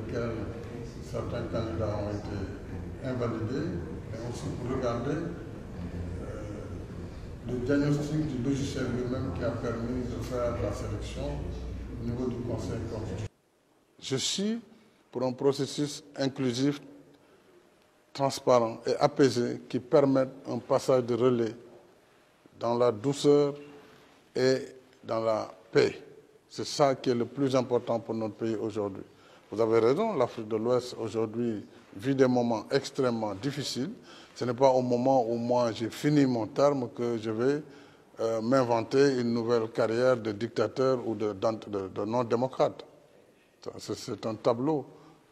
lesquels certains candidats ont été invalidés, et aussi pour regarder le diagnostic du logiciel lui-même qui a permis de faire la sélection au niveau du Conseil constitutionnel. Je suis pour un processus inclusif, transparent et apaisé qui permette un passage de relais dans la douceur et dans la paix. C'est ça qui est le plus important pour notre pays aujourd'hui. Vous avez raison, l'Afrique de l'Ouest aujourd'hui vit des moments extrêmement difficiles. Ce n'est pas au moment où moi j'ai fini mon terme que je vais m'inventer une nouvelle carrière de dictateur ou de non-démocrate. C'est un tableau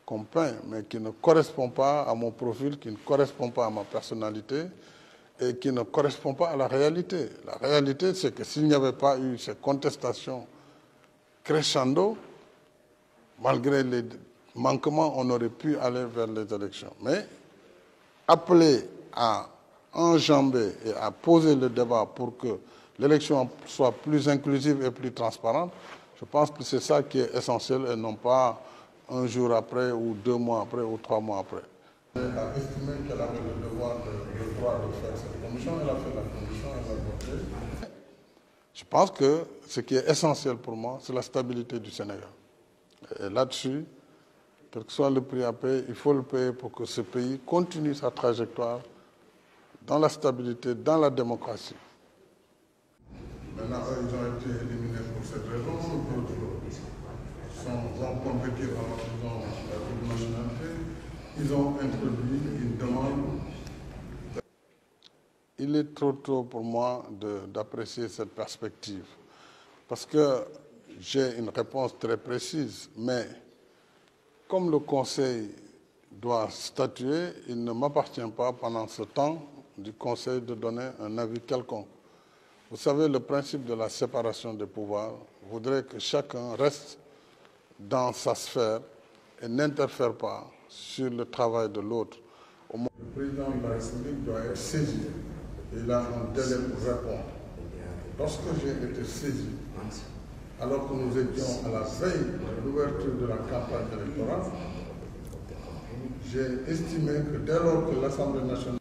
qu'on peint, mais qui ne correspond pas à mon profil, qui ne correspond pas à ma personnalité et qui ne correspond pas à la réalité. La réalité, c'est que s'il n'y avait pas eu ces contestations crescendo, malgré les manquements, on aurait pu aller vers les élections. Mais appeler à enjamber et à poser le débat pour que l'élection soit plus inclusive et plus transparente, je pense que c'est ça qui est essentiel et non pas un jour après ou 2 mois après ou 3 mois après. Elle a estimé qu'elle avait le devoir, le droit de faire cette commission, elle a fait la commission, elle a voté. Je pense que ce qui est essentiel pour moi, c'est la stabilité du Sénégal. Et là-dessus, quel que soit le prix à payer, il faut le payer pour que ce pays continue sa trajectoire dans la stabilité, dans la démocratie. Maintenant, ils ont été éliminés pour cette raison, d'autres vont compétir en faisant la double nationalité. Ils ont introduit une demande. Il est trop tôt pour moi d'apprécier cette perspective, parce que j'ai une réponse très précise, mais comme le Conseil doit statuer, il ne m'appartient pas pendant ce temps du Conseil de donner un avis quelconque. Vous savez, le principe de la séparation des pouvoirs voudrait que chacun reste dans sa sphère et n'interfère pas sur le travail de l'autre. Le président de la République doit être saisi. Il a un délai pour répondre. Lorsque j'ai été saisi, alors que nous étions à la veille de l'ouverture de la campagne électorale, j'ai estimé que dès lors que l'Assemblée nationale...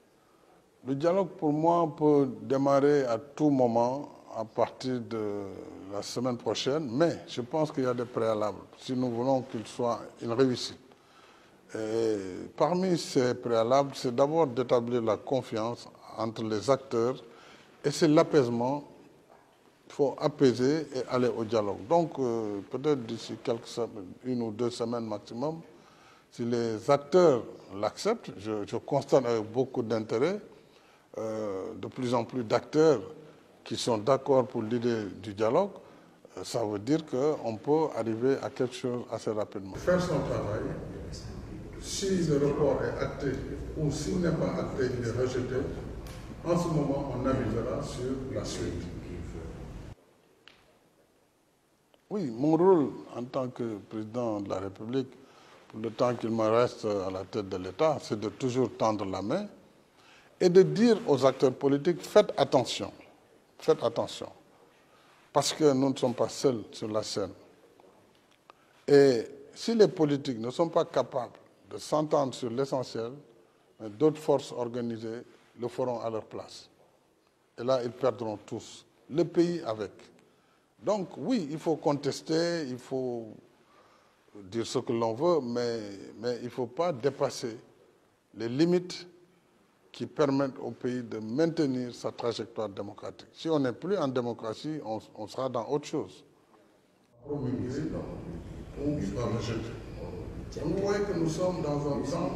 Le dialogue, pour moi, peut démarrer à tout moment à partir de la semaine prochaine, mais je pense qu'il y a des préalables si nous voulons qu'il soit une réussite. Et parmi ces préalables, c'est d'abord d'établir la confiance entre les acteurs et c'est l'apaisement. Il faut apaiser et aller au dialogue. Donc, peut-être d'ici quelques semaines, 1 ou 2 semaines maximum, si les acteurs l'acceptent, je constate avec beaucoup d'intérêt de plus en plus d'acteurs qui sont d'accord pour l'idée du dialogue, ça veut dire qu'on peut arriver à quelque chose assez rapidement. Faire son travail, si le report est acté ou s'il n'est pas acté, il est rejeté, en ce moment, on avisera sur la suite. Oui, mon rôle en tant que président de la République, pour le temps qu'il me reste à la tête de l'État, c'est de toujours tendre la main et de dire aux acteurs politiques, faites attention, parce que nous ne sommes pas seuls sur la scène. Et si les politiques ne sont pas capables de s'entendre sur l'essentiel, d'autres forces organisées le feront à leur place. Et là, ils perdront tous, le pays avec. Donc oui, il faut contester, il faut dire ce que l'on veut, mais il ne faut pas dépasser les limites qui permettent au pays de maintenir sa trajectoire démocratique. Si on n'est plus en démocratie, on sera dans autre chose. Vous voyez que nous sommes dans un temps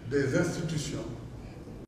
des institutions.